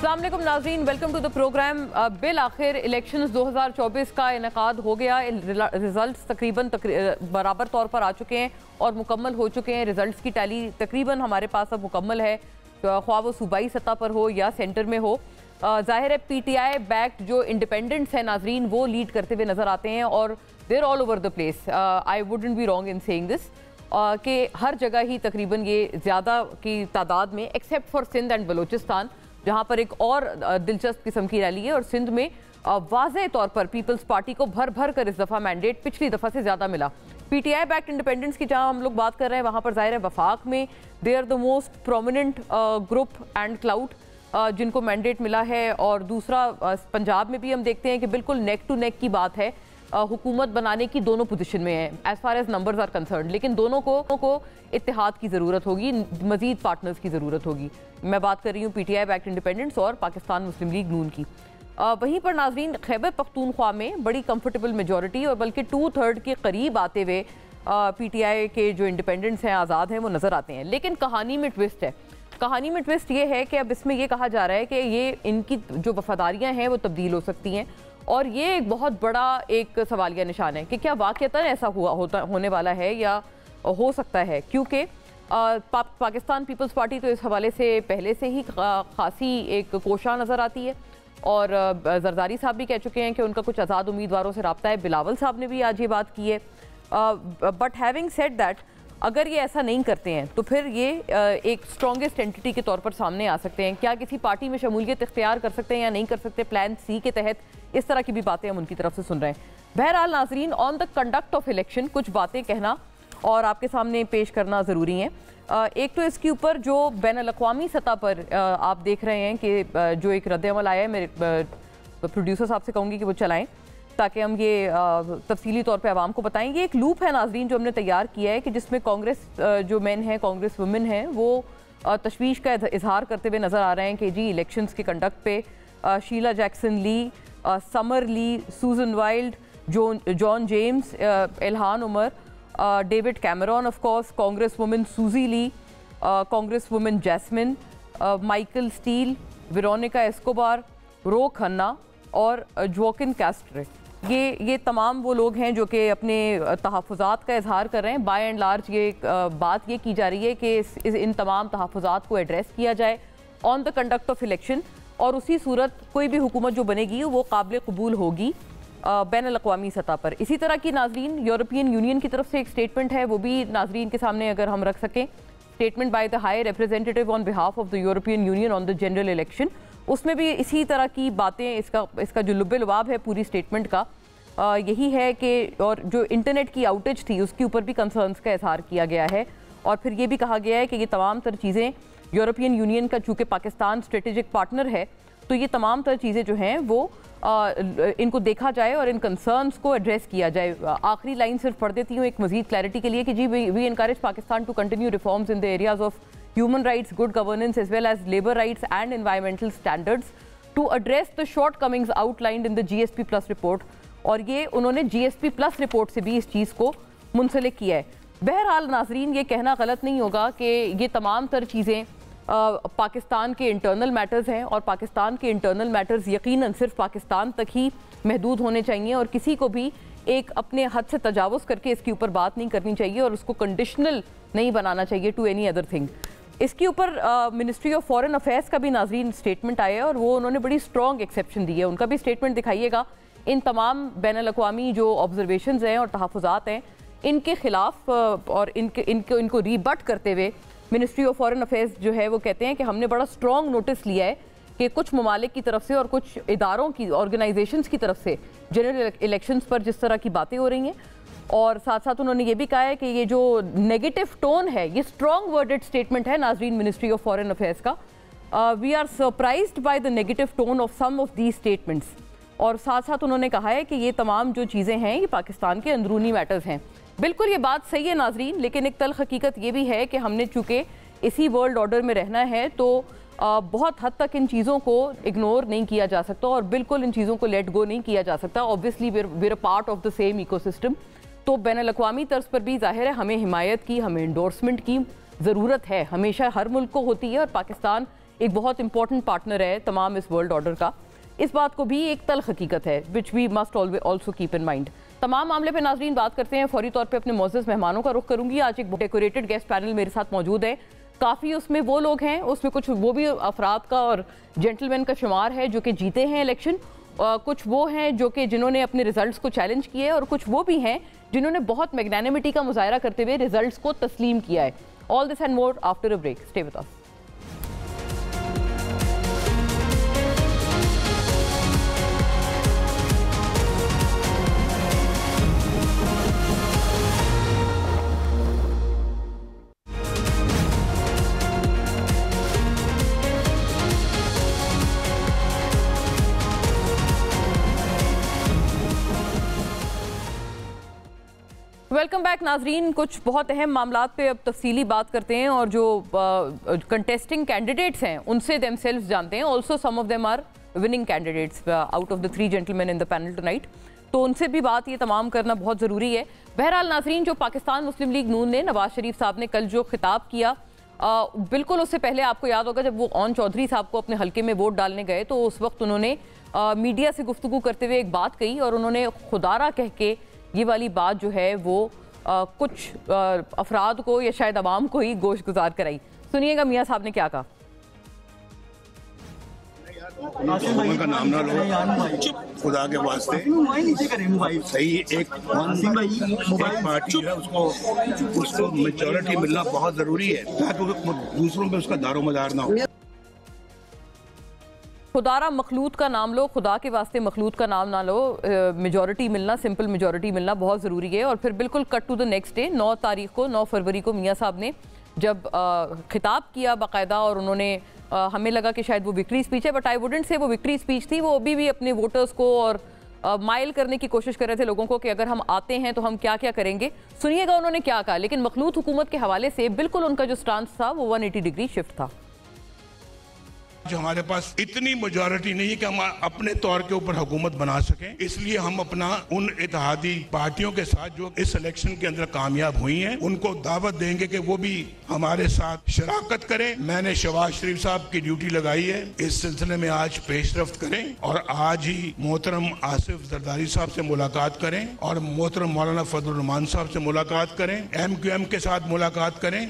अस्सलाम वालेकुम नाज़रीन, वेलकम टू द प्रोग्राम। बिल आखिर इलेक्शंस 2024 का इनेकाद हो गया। रिजल्ट्स तकरीबन बराबर तौर पर आ चुके हैं और मुकम्मल हो चुके हैं। रिजल्ट्स की टैली तकरीबन हमारे पास अब मुकम्मल है, ख्वाह वो सूबाई सतह पर हो या सेंटर में हो। जाहिर है PTI बैक्ड जो इंडिपेंडेंट्स हैं नाज़रीन, वो लीड करते हुए नज़र आते हैं और there all over the place. I wouldn't be wrong in saying this कि हर जगह ही तकरीबन ये ज़्यादा की तादाद में, except for Sindh and Balochistan जहाँ पर एक और दिलचस्प किस्म की रैली है, और सिंध में वाज़ेह तौर पर पीपल्स पार्टी को भर भर कर इस दफ़ा मैंडेट पिछली दफ़ा से ज़्यादा मिला। PTI बैक्ड इंडिपेंडेंस की जहाँ हम लोग बात कर रहे हैं, वहाँ पर ज़ाहिर है वफाक में they are the most prominent group and cloud जिनको मैंडेट मिला है। और दूसरा पंजाब में भी हम देखते हैं कि बिल्कुल नेक टू नेक की बात है, हुकूमत बनाने की दोनों पोजीशन में है as far as numbers are concern, लेकिन दोनों को इत्तेहाद की ज़रूरत होगी, मज़ीद पार्टनर्स की ज़रूरत होगी। मैं बात कर रही हूँ PTI बैक्ड इंडिपेंडेंट्स और पाकिस्तान मुस्लिम लीग नून की। वहीं पर नाज़रीन खैबर पख्तूनख्वा में बड़ी कंफर्टेबल मेजॉरिटी और बल्कि 2/3 के करीब आते हुए PTI के जो इंडिपेंडेंट्स हैं, आज़ाद हैं, वो नज़र आते हैं। लेकिन कहानी में ट्विस्ट है। कहानी में ट्विस्ट ये है कि अब इसमें ये कहा जा रहा है कि ये इनकी जो वफादारियाँ हैं वो तब्दील हो सकती हैं, और ये एक बहुत बड़ा एक सवालिया निशान है कि क्या वाक़तन ऐसा होने वाला है या हो सकता है, क्योंकि पाकिस्तान पीपल्स पार्टी तो इस हवाले से पहले से ही खासी एक कोशा नज़र आती है। और जरदारी साहब भी कह चुके हैं कि उनका कुछ आज़ाद उम्मीदवारों से रब्ता है। बिलावल साहब ने भी आज ये बात की है। बट हैविंग सेड दैट, अगर ये ऐसा नहीं करते हैं तो फिर ये एक स्ट्रॉन्गेस्ट एंटिटी के तौर पर सामने आ सकते हैं। क्या किसी पार्टी में शमूलियत इख्तियार कर सकते हैं या नहीं कर सकते, प्लान C के तहत, इस तरह की भी बातें हम उनकी तरफ से सुन रहे हैं। बहरहाल नाजरीन, on the conduct of election कुछ बातें कहना और आपके सामने पेश करना ज़रूरी है। एक तो इसके ऊपर जो बैनुल-अक़वामी सतह पर आप देख रहे हैं कि जो एक रद्द-ए-अमल आया है, मेरे प्रोड्यूसर साहब से कहूँगी कि वो चलाएं ताकि हम ये तफसीली तौर पे आवाम को बताएं। ये एक लूप है नाजरीन जो हमने तैयार किया है कि जिसमें कांग्रेस जो मेन हैं, कांग्रेस वुमेन हैं, वो तशवीश का इजहार करते हुए नज़र आ रहे हैं कि जी इलेक्शंस के कंडक्ट पे Sheila Jackson Lee, Summer Lee, Susan Wild, John James, Ilhan Omar, David Cameron, of course congress women Susie Lee, congress women Jasmine, Michael Steel, Veronica Escobar, Ro Khanna और जोकिन कैस्ट्रे, ये तमाम वो लोग हैं जो कि अपने तहफ़्फ़ुज़ात का इजहार कर रहे हैं। बाय एंड लार्ज ये बात ये की जा रही है कि इन तमाम तहफ़्फ़ुज़ात को एड्रेस किया जाए on the conduct of election, और उसी सूरत कोई भी हुकूमत जो बनेगी वो काबिल कबूल होगी बैनुल-अक़वामी सतह पर। इसी तरह की नाजरीन यूरोपियन यूनियन की तरफ से एक स्टेटमेंट है, वो भी नाजरीन के सामने अगर हम रख सकें। Statement by the high representative on behalf of the European union on the general election, उसमें भी इसी तरह की बातें, इसका जो लुब्बे-लुबाब है पूरी स्टेटमेंट का यही है कि, और जो इंटरनेट की आउटेज थी उसके ऊपर भी कंसर्न्स का इजहार किया गया है। और फिर ये भी कहा गया है कि ये तमाम तर चीज़ें यूरोपियन यूनियन का, चूँकि पाकिस्तान स्ट्रेटेजिक पार्टनर है, तो ये तमाम तर चीज़ें जो हैं वो इनको देखा जाए और इन कंसर्न्स को एड्रेस किया जाए। आखिरी लाइन सिर्फ पढ़ देती हूँ एक मज़ीद क्लैरिटी के लिए कि जी we encourage Pakistan to continue reforms in the areas of human rights, good governance, as well as labor rights and environmental standards to address the shortcomings outlined in the GSP Plus report। और ये उन्होंने GSP Plus report से भी इस चीज़ को मुंसलिक किया है। बहरहाल नाजरीन, ये कहना गलत नहीं होगा कि ये तमाम तर चीज़ें पाकिस्तान के इंटरनल मैटर्स हैं, और पाकिस्तान के इंटरनल मैटर्स यकीनन सिर्फ पाकिस्तान तक ही महदूद होने चाहिए, और किसी को भी एक अपने हद से तजावुज़ करके इसके ऊपर बात नहीं करनी चाहिए और उसको कंडीशनल नहीं बनाना चाहिए टू एनी अदर थिंग। इसके ऊपर मिनिस्ट्री ऑफ फॉरेन अफेयर्स का भी नाजरीन स्टेटमेंट आया है, और वो उन्होंने बड़ी स्ट्रॉन्ग एक्सेप्शन दी है। उनका भी स्टेटमेंट दिखाइएगा। इन तमाम बैनुल-अक़वामी जो ऑब्जर्वेशंस हैं और तहफ़्फ़ुज़ात हैं, इनके ख़िलाफ़ और इनको रीबट करते हुए मिनिस्ट्री ऑफ फॉरेन अफेयर्स जो है वो कहते हैं कि हमने बड़ा स्ट्रॉन्ग नोटिस लिया है कि कुछ ममालिक की तरफ से और कुछ इदारों की, ऑर्गेनाइजेशंस की तरफ से जनरल इलेक्शंस पर जिस तरह की बातें हो रही हैं, और साथ साथ उन्होंने ये भी कहा है कि ये जो नेगेटिव टोन है, ये स्ट्रॉन्ग वर्डेड स्टेटमेंट है नाजरीन मिनिस्ट्री ऑफ फॉरेन अफेयर्स का। We are surprised by the negative tone of some of these statements. और साथ साथ उन्होंने कहा है कि ये तमाम जो चीज़ें हैं ये पाकिस्तान के अंदरूनी मैटर्स हैं। बिल्कुल ये बात सही है नाजरीन, लेकिन एक तल्ख हकीकत ये भी है कि हमने चूँकि इसी वर्ल्ड ऑर्डर में रहना है तो बहुत हद तक इन चीज़ों को इग्नोर नहीं किया जा सकता और बिल्कुल इन चीज़ों को लेट गो नहीं किया जा सकता। Obviously Veer a part of the same ecosystem. तो बैनुल-अक़वामी तर्ज पर भी ज़ाहिर है हमें हिमायत की, हमें इंडोर्समेंट की ज़रूरत है, हमेशा हर मुल्क को होती है, और पाकिस्तान एक बहुत इंपॉर्टेंट पार्टनर है तमाम इस वर्ल्ड ऑर्डर का। इस बात को भी एक तल्ख हकीकत है which we must also keep in mind. तमाम मामले पे नाजरीन बात करते हैं। फौरी तौर पे अपने मोअज़्ज़ज़ मेहमानों का रुख करूंगी। आज एक डेकोरेटेड गेस्ट पैनल मेरे साथ मौजूद है। काफ़ी उसमें वो लोग हैं, उसमें कुछ वो भी अफराद का और जेंटलमैन का शुमार है जो कि जीते हैं इलेक्शन, कुछ वो हैं जो कि जिन्होंने अपने रिजल्ट्स को चैलेंज किए और कुछ वो भी हैं जिन्होंने बहुत मैग्नानिमिटी का मुजाहरा करते हुए रिजल्ट्स को तस्लीम किया है। All this and more after a break. Stay with us. Welcome back नाजरीन। कुछ बहुत अहम मामलात पे अब तफसीली बात करते हैं और जो कंटेस्टिंग कैंडिडेट्स हैं उनसे देमसेल्व्स जानते हैं। Also some of them are winning candidates out of the 3 gentleman in the panel tonight, तो उनसे भी बात ये तमाम करना बहुत ज़रूरी है। बहरहाल नाजरीन, जो पाकिस्तान मुस्लिम लीग नून ने नवाज शरीफ साहब ने कल जो खिताब किया, बिल्कुल उससे पहले आपको याद होगा जब वो ओन चौधरी साहब को अपने हल्के में वोट डालने गए तो उस वक्त उन्होंने मीडिया से गुफ्तगू करते हुए एक बात कही और उन्होंने खुदारा कह के ये वाली बात जो है वो कुछ अफराद को या शायद अवाम को ही गोश गुजार कराई। सुनिएगा मियाँ साहब ने क्या कहा। का नाम ना लो, खुदा के वास्ते सही एक पार्टी है उसको मेजॉरिटी मिलना बहुत जरूरी है ताकि दूसरों पे उसका दारोमदार ना हो। खुदारा मखलूत का नाम लो, खुदा के वास्ते मखलूत का नाम ना लो। मेजॉरिटी मिलना, सिंपल मेजॉरिटी मिलना बहुत ज़रूरी है। और फिर बिल्कुल cut to the next day 9 तारीख को 9 फरवरी को मियाँ साहब ने जब खिताब किया बाकायदा और उन्होंने हमें लगा कि शायद वो विक्ट्री स्पीच है, बट आई वुडेंट से वो विक्ट्री स्पीच थी। वो अभी भी अपने वोटर्स को और माइल करने की कोशिश कर रहे थे लोगों को कि अगर हम आते हैं तो हम क्या क्या करेंगे। सुनिएगा उन्होंने क्या कहा। लेकिन मखलूत हुकूमत के हवाले से बिल्कुल उनका जो स्टांस था वो 180 डिग्री शिफ्ट था। जो हमारे पास इतनी मेजॉरिटी नहीं है कि हम अपने तौर के ऊपर हुकूमत बना सकें, इसलिए हम अपना उन इत्तेहादी पार्टियों के साथ जो इस इलेक्शन के अंदर कामयाब हुई हैं उनको दावत देंगे कि वो भी हमारे साथ शराकत करें। मैंने शहबाज शरीफ साहब की ड्यूटी लगाई है, इस सिलसिले में आज पेशरफ्त करें और आज ही मोहतरम आसिफ जरदारी साहब से मुलाकात करें और मोहतरम मौलाना फजलुर रहमान साहब से मुलाकात करें, MQM के साथ मुलाकात करें।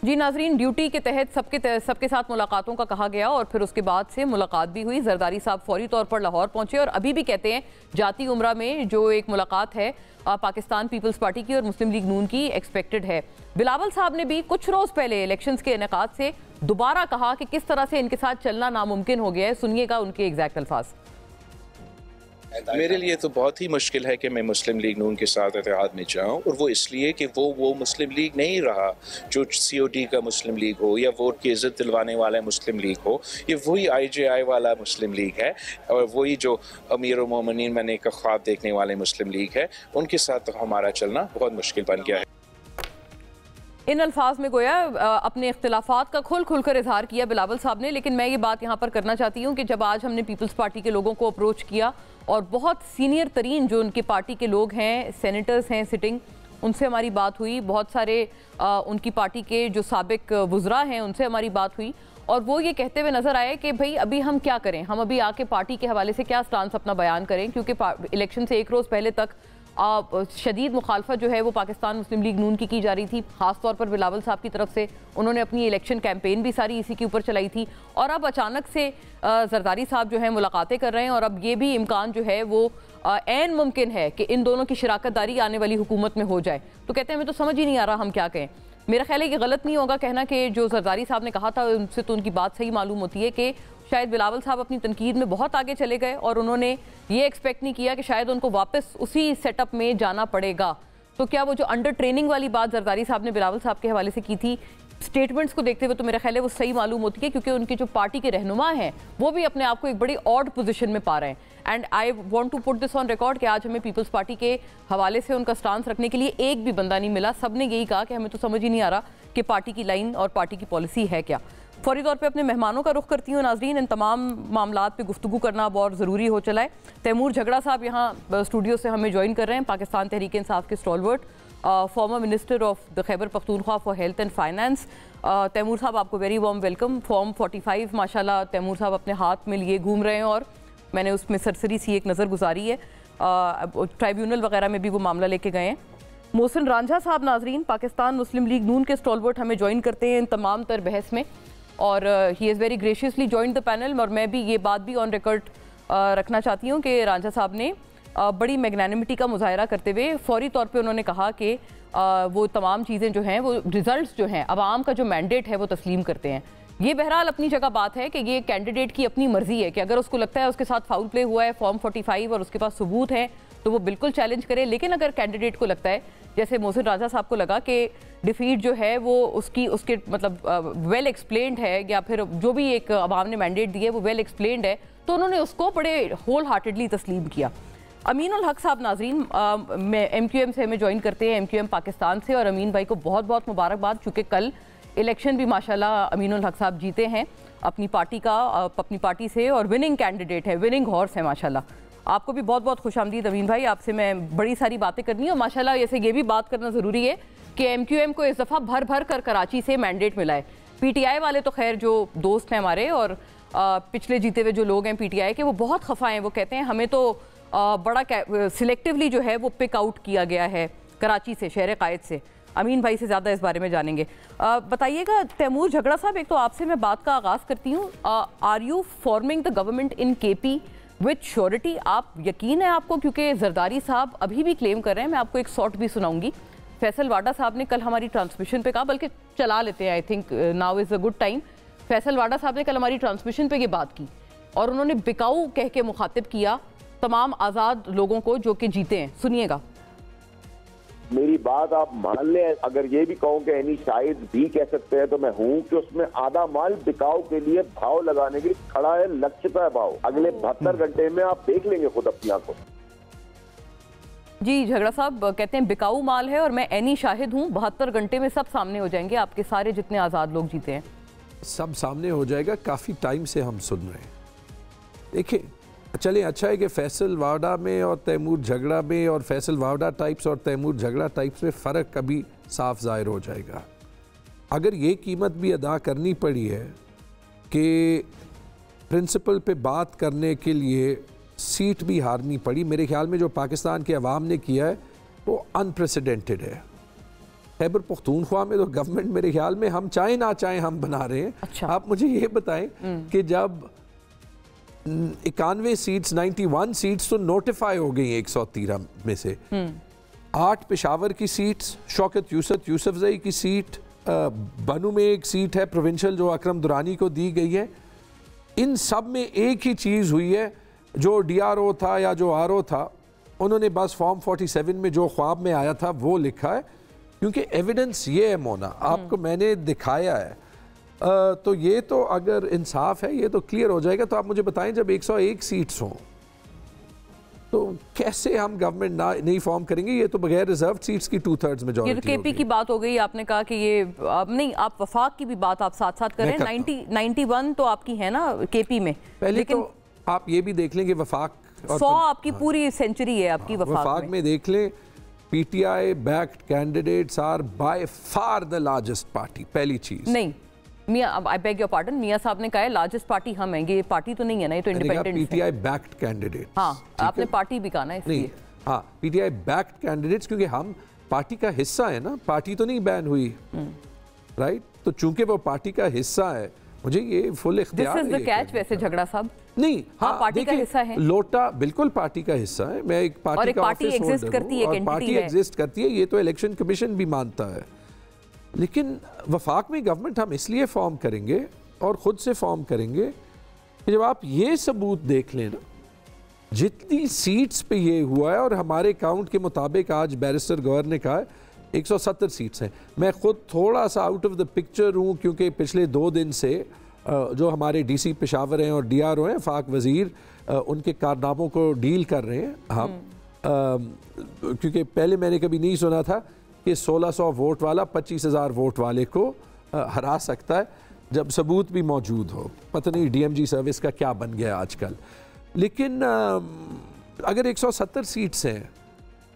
जी नाजरीन, ड्यूटी के तहत सबके साथ मुलाकातों का कहा गया और फिर उसके बाद से मुलाकात भी हुई। जरदारी साहब फौरी तौर पर लाहौर पहुंचे और अभी भी कहते हैं जाती उम्रा में जो एक मुलाकात है पाकिस्तान पीपल्स पार्टी की और मुस्लिम लीग नून की एक्सपेक्टेड है। बिलावल साहब ने भी कुछ रोज़ पहले इलेक्शंस के इनेकाद से दोबारा कहा कि किस तरह से इनके साथ चलना नामुमकिन हो गया है। सुनिएगा उनके एग्जैक्ट अल्फाज। मेरे लिए तो बहुत ही मुश्किल है कि मैं मुस्लिम लीग नून के साथ इत्तेहाद में जाऊं, और वो इसलिए कि वो मुस्लिम लीग नहीं रहा जो COD का मुस्लिम लीग हो या वोट की इज्जत दिलवाने वाला मुस्लिम लीग हो। ये वही IJI वाला मुस्लिम लीग है और वही जो अमीर मोमिनीन बनने का ख्वाब देखने वाले मुस्लिम लीग है। उनके साथ तो हमारा चलना बहुत मुश्किल बन गया है। इन अल्फाज में गोया अपने इख्तिलाफात का खुल कर इजहार किया बिलावल साहब ने। लेकिन मैं ये बात यहाँ पर करना चाहती हूँ कि जब आज हमने पीपल्स पार्टी के लोगों को अप्रोच किया और बहुत सीनियर तरीन जो उनकी पार्टी के लोग हैं, सेनेटर्स हैं सिटिंग, उनसे हमारी बात हुई। बहुत सारे उनकी पार्टी के जो साबिक वुज़रा हैं उनसे हमारी बात हुई और वो ये कहते हुए नज़र आए कि भाई अभी हम क्या करें, हम अभी आके पार्टी के हवाले से क्या स्टांस अपना बयान करें, क्योंकि इलेक्शन से एक रोज़ पहले तक शदीद मुखालफत जो है वो पाकिस्तान मुस्लिम लीग नून की जा रही थी, ख़ासतौर पर बिलावल साहब की तरफ से। उन्होंने अपनी इलेक्शन कैंपेन भी सारी इसी के ऊपर चलाई थी और अब अचानक से जरदारी साहब जो है मुलाकातें कर रहे हैं और अब ये भी इम्कान जो है वो ऐन मुमकिन है कि इन दोनों की शराकत दारी आने वाली हुकूमत में हो जाए। तो कहते हैं हमें तो समझ ही नहीं आ रहा हम क्या कहें। मेरा ख्याल है कि गलत नहीं होगा कहना कि जो जरदारी साहब ने कहा था उनसे तो उनकी बात सही मालूम होती है कि शायद बिलावल साहब अपनी तनकीद में बहुत आगे चले गए और उन्होंने ये एक्सपेक्ट नहीं किया कि शायद उनको वापस उसी सेटअप में जाना पड़ेगा। तो क्या वो जो अंडर ट्रेनिंग वाली बात जरदारी साहब ने बिलावल साहब के हवाले से की थी, स्टेटमेंट्स को देखते हुए तो मेरा ख्याल है वो सही मालूम होती है, क्योंकि उनकी जो पार्टी के रहनुमा हैं वो भी अपने आप को एक बड़ी ऑड पोजीशन में पा रहे हैं। And I want to put this on record कि आज हमें पीपल्स पार्टी के हवाले से उनका स्टांस रखने के लिए एक भी बंदा नहीं मिला। सब ने यही कहा कि हमें तो समझ ही नहीं आ रहा कि पार्टी की लाइन और पार्टी की पॉलिसी है क्या। फौरी तौर पे अपने मेहमानों का रुख करती हूँ नाजरीन। इन तमाम मामलात पे गुफ्तगू करना बहुत ज़रूरी हो चला है। तैमूर झगड़ा साहब यहाँ स्टूडियो से हमें ज्वाइन कर रहे हैं, पाकिस्तान तहरीक इंसाफ के stalwart. Former minister of the Khyber Pakhtunkhwa for health and finance. Taimur साहब, आपको वेरी वार्म वेलकम। फॉर्म 45 माशाल्लाह तैमूर साहब अपने हाथ में लिए घूम रहे हैं और मैंने उसमें सरसरी सी एक नज़र गुजारी है। ट्राइब्यूनल वगैरह में भी वो मामला लेके गए हैं। मोहसिन रांझा साहब नाजरीन पाकिस्तान मुस्लिम लीग नून के स्टॉलवर्ट हमें ज्वाइन करते हैं इन तमाम तर बहस में और he is very graciously join the panel. और मैं भी ये बात भी ऑन रिकॉर्ड रखना चाहती हूँ कि रांझा साहब ने बड़ी मैग्नानिमिटी का मुजाहरा करते हुए फौरी तौर पे उन्होंने कहा कि वो तमाम चीज़ें जो हैं वो रिजल्ट्स जो हैं अवाम का जो मैंडेट है वो तस्लीम करते हैं। ये बहरहाल अपनी जगह बात है कि ये कैंडिडेट की अपनी मर्जी है कि अगर उसको लगता है उसके साथ फाउल प्ले हुआ है फॉर्म 45 और उसके पास सबूत है तो वो बिल्कुल चैलेंज करे। लेकिन अगर कैंडिडेट को लगता है जैसे मोहसिन राजा साहब को लगा कि डिफीट जो है वो उसके मतलब वेल एक्सप्लेन्ड है या फिर जो भी एक अवाम ने मैंडेट दी है वो वेल एक्सप्लेन्ड है तो उन्होंने उसको बड़े होल हार्टेडली तस्लीम किया। अमीन उल हक साहब नाजरीन MQM से हमें ज्वाइन करते हैं, MQM पाकिस्तान से। और अमीन भाई को बहुत बहुत मुबारकबाद चूँकि कल इलेक्शन भी माशाल्लाह अमीन उल हक साहब जीते हैं अपनी पार्टी से और विनिंग कैंडिडेट है, विनिंग हॉर्स है माशाल्लाह। आपको भी बहुत बहुत खुशामदीद अमीन भाई। आपसे मैं बड़ी सारी बातें करनी है और माशाल्लाह जैसे ये भी बात करना ज़रूरी है कि MQM को इस दफ़ा भर भर कर कराची से मैंडेट मिला है। PTI वाले तो खैर जो दोस्त हैं हमारे और पिछले जीते हुए जो लोग हैं PTI के वो बहुत खफा हैं। वो कहते हैं हमें तो बड़ा सिलेक्टिवली जो है वो पिक आउट किया गया है कराची से, शहर कायद से। अमीन भाई से ज़्यादा इस बारे में जानेंगे। बताइएगा तैमूर झगड़ा साहब, एक तो आपसे मैं बात का आगाज़ करती हूँ। Are you forming the government in KP with surety? आप यकीन है आपको? क्योंकि जरदारी साहब अभी भी क्लेम कर रहे हैं, मैं आपको एक शॉट भी सुनाऊंगी। फैसल वाडा साहब ने कल हमारी ट्रांसमिशन पे कहा, बल्कि चला लेते हैं, I think now is a good time. Faisal Vawda साहब ने कल हमारी ट्रांसमिशन पे ये बात की और उन्होंने बिकाऊ कह के मुखातिब किया तमाम आज़ाद लोगों को जो कि जीते हैं। सुनिएगा। मेरी बात आप मान लें, अगर ये भी कहूँ कि यानी शायद भी कह सकते हैं तो मैं हूँ कि उसमें आधा माल बिकाऊ के लिए भाव लगाने के लिए खड़ा है, लक्ष्य का भाव। अगले 72 घंटे में आप देख लेंगे खुद अपनी आंखों। जी झगड़ा साहब कहते हैं बिकाऊ माल है और मैं ऐनी शाहिद हूँ, 72 घंटे में सब सामने हो जाएंगे, आपके सारे जितने आज़ाद लोग जीते हैं सब सामने हो जाएगा। काफ़ी टाइम से हम सुन रहे हैं। देखिए चलिए, अच्छा है कि फैसल वाडा में और तैमूर झगड़ा में और फैसल वाडा टाइप्स और तैमूर झगड़ा टाइप्स में फ़र्क कभी साफ ज़ाहिर हो जाएगा। अगर ये कीमत भी अदा करनी पड़ी है कि प्रिंसिपल पे बात करने के लिए सीट भी हारनी पड़ी, मेरे ख्याल में जो पाकिस्तान के अवाम ने किया है वो अनप्रेसिडेंटेड है। खैबर पख्तूनख्वा में तो गवर्नमेंट मेरे ख्याल में हम चाहे ना चाहे हम बना रहे हैं। अच्छा। आप मुझे ये बताएं कि जब 91 सीट्स 91 सीट्स तो नोटिफाई हो गई 113 में से 8 पेशावर की सीट्स, शौकत यूसुफजई की सीट, बनू में एक सीट है प्रोविंशियल जो अकरम दुरानी को दी गई है। इन सब में एक ही चीज़ हुई है, जो DRO था या जो RO था उन्होंने बस फॉर्म 47 में जो ख्वाब में आया था वो लिखा है। क्योंकि एविडेंस ये है मोना, आपको मैंने दिखाया है, तो ये तो अगर इंसाफ है ये तो क्लियर हो जाएगा। तो आप मुझे बताएं जब 101 सीट्स हों तो कैसे हम गवर्नमेंट नहीं फॉर्म करेंगे? ये तो बगैर रिजर्व सीट्स की 2/3 मेजॉरिटी। ये KP की बात हो गई, आपने कहा कि ये अब नहीं, आप वफाक की भी बात आप साथ साथ करें। 91 तो आपकी है ना KP में, पहले लेकिन तो आप ये भी देख लें कि वफाक 100 आपकी पूरी सेंचुरी है आपकी वफाक में देख लें। PTI backed candidates are by far the largest party। पहली चीज नहीं, मियां आई बेग योर पार्डन, मियां साहब ने कहा है लार्जेस्ट पार्टी हम हैं। ये पार्टी तो नहीं है ना, ये तो इंडिपेंडेंट है। PTI backed candidates। हाँ, आपने पार्टी भी कहा ना इसलिए। हाँ, PTI backed candidates क्योंकि हम पार्टी का हिस्सा है ना, पार्टी तो नहीं बैन हुई, राइट? तो चूंकि वो पार्टी का हिस्सा है मुझे ये फुल इख्तियार है। दिस इज द कैच वैसे झगड़ा साहब नहीं, हाँ पार्टी का हिस्सा है। लोटा बिल्कुल पार्टी का हिस्सा है। मैं एक पार्टी का पार्टी एग्जिस्ट करती है, एक पार्टी एग्जिस्ट करती है, ये तो इलेक्शन कमीशन भी मानता है। लेकिन वफाक में गवर्नमेंट हम इसलिए फॉर्म करेंगे और ख़ुद से फॉर्म करेंगे कि जब आप ये सबूत देख लें ना, जितनी सीट्स पे ये हुआ है और हमारे काउंट के मुताबिक आज बैरिस्टर गौहर ने कहा है 170 सीट्स हैं। मैं ख़ुद थोड़ा सा आउट ऑफ द पिक्चर हूँ क्योंकि पिछले 2 दिन से जो हमारे DC पेशावर हैं और DRO हैं, फाक वज़ीर, उनके कारनामों को डील कर रहे हैं हम। क्योंकि पहले मैंने कभी नहीं सुना था कि 1600 वोट वाला 25,000 वोट वाले को हरा सकता है जब सबूत भी मौजूद हो। पता नहीं DMG सर्विस का क्या बन गया आजकल। लेकिन अगर 170 सीट्स हैं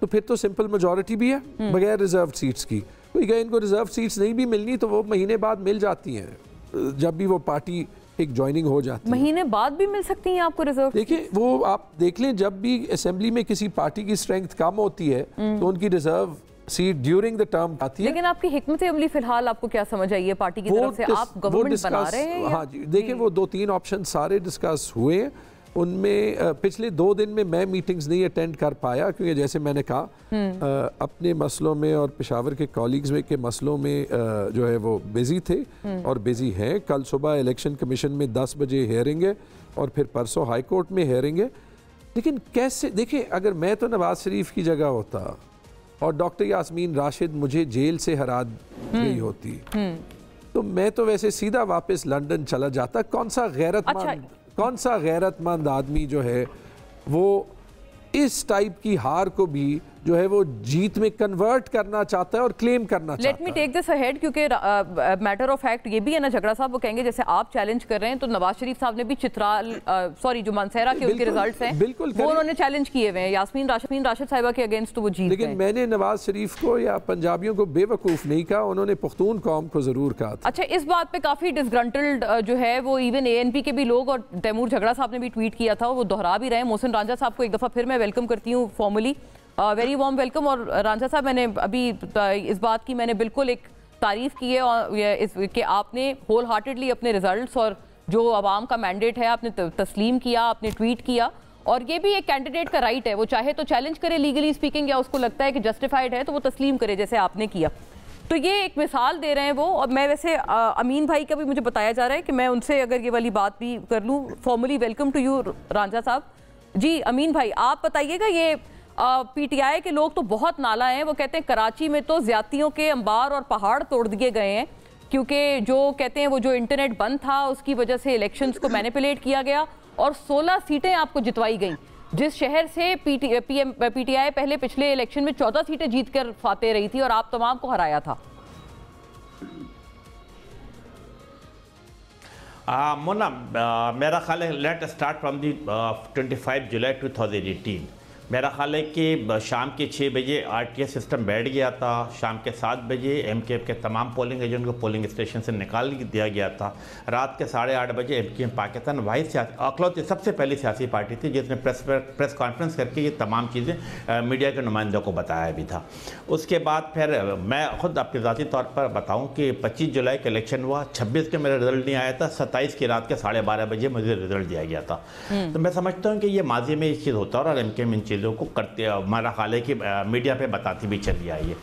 तो फिर तो सिंपल मेजॉरिटी भी है बगैर रिजर्व सीट्स की। कोई कहे इनको रिजर्व सीट्स नहीं भी मिलनी तो वो महीने बाद मिल जाती हैं जब भी वो पार्टी एक ज्वाइनिंग हो जाती है। महीने बाद भी मिल सकती हैं आपको रिजर्व? देखिए वो आप देख लें, जब भी असेंबली में किसी पार्टी की स्ट्रेंथ कम होती है तो उनकी reserve seat during the term आती है। लेकिन आपकी हिकमत अमली फिलहाल आपको क्या समझ आई है पार्टी की तरफ से? आप गवर्नमेंट बना रहे हैं? हाँ जी, देखिए वो 2-3 ऑप्शन सारे डिस्कस हुए। उनमें पिछले 2 दिन में मैं मीटिंग्स नहीं अटेंड कर पाया क्योंकि जैसे मैंने कहा अपने मसलों में और पेशावर के कॉलीग्स में के मसलों में जो है वो बिजी थे और बिजी हैं। कल सुबह इलेक्शन कमीशन में 10 बजे हेयरिंग है और फिर परसों हाई कोर्ट में हेयरिंग है। लेकिन कैसे, देखिए अगर मैं तो नवाज शरीफ की जगह होता और डॉक्टर यास्मीन राशिद मुझे जेल से हरा गई होती तो मैं तो वैसे सीधा वापस लंदन चला जाता। कौन सा गैरतमंद आदमी जो है वो इस टाइप की हार को भी जो है वो जीत में कन्वर्ट करना चाहता है और क्लेम करना चाहता है। Let me take this ahead क्योंकि मैटर ऑफ फैक्ट ये भी है ना झगड़ा साहब, वो कहेंगे जैसे आप चैलेंज कर रहे हैं तो नवाज शरीफ साहब ने भी चित्राल जो मानसेरा के उनके रिजल्ट्स हैं बिल्कुल वो उन्होंने चैलेंज किए हुए हैं यास्मीन राशिद साहिबा के अगेंस्ट, तो वो जीत लेकिन मैंने नवाज शरीफ को या पंजाबियों को बेवकूफ़ नहीं कहा, उन्होंने पख्तून कौम को ज़रूर कहा था। अच्छा, इस बात पे काफ़ी डिसग्रंटल्ड जो है वो इवन ANP के भी लोग और तैमूर झगड़ा साहब ने भी ट्वीट किया था, वो दोहरा भी रहे हैं। मोहसिन रांझा साहब को एक दफ़ा फिर मैं वेलकम करती हूँ फॉर्मली, वेरी वार्म वेलकम। और रांझा साहब मैंने अभी इस बात की मैंने बिल्कुल एक तारीफ़ की है और कि आपने होल हार्टेडली अपने रिजल्ट्स और जो आवाम का मैंडेट है आपने तस्लीम किया, आपने ट्वीट किया। और ये भी एक कैंडिडेट का राइट है, वो चाहे तो चैलेंज करे लीगली स्पीकिंग या उसको लगता है कि जस्टिफाइड है तो वो तस्लीम करे जैसे आपने किया। तो ये एक मिसाल दे रहे हैं वो। और मैं वैसे अमीन भाई का भी मुझे बताया जा रहा है कि मैं उनसे अगर ये वाली बात भी कर लूँ। Formally welcome to you Ranjha साहब। जी अमीन भाई, आप बताइएगा, ये PTI के लोग तो बहुत नाला हैं, वो कहते हैं कराची में तो ज्यादतियों के अंबार और पहाड़ तोड़ दिए गए हैं क्योंकि जो कहते हैं वो जो इंटरनेट बंद था उसकी वजह से इलेक्शंस को मैनिपुलेट किया गया और 16 सीटें आपको जितवाई गई। जिस शहर से PTI पहले पिछले इलेक्शन में 14 सीटें जीतकर फाते रही थी और आप तमाम को हराया था। मोना, मेरा ख्याल है लेट स्टार्ट फ्रॉम दी 25 जुलाई 2018। मेरा ख्याल है कि शाम के 6 बजे RTS सिस्टम बैठ गया था। शाम के 7 बजे MKM के तमाम पोलिंग एजेंट को पोलिंग स्टेशन से निकाल दिया गया था। रात के 8:30 बजे MKM पाकिस्तान वाहिद अखलौती सबसे पहली सियासी पार्टी थी जिसने प्रेस कॉन्फ्रेंस करके ये तमाम चीज़ें मीडिया के नुमाइंदों को बताया भी था। उसके बाद फिर मैं ख़ुद अपने ज़ाती तौर पर बताऊँ कि 25 जुलाई का इलेक्शन हुआ, 26 के मेरा रिजल्ट नहीं आया था, 27 की रात के 12:30 बजे मुझे रिजल्ट दिया गया था। तो मैं समझता हूँ कि ये माजी में ये चीज़ होता है और MKM इन चीज़ों को करते, हमारा ख्याल है कि मीडिया पे बताती भी चली आई है।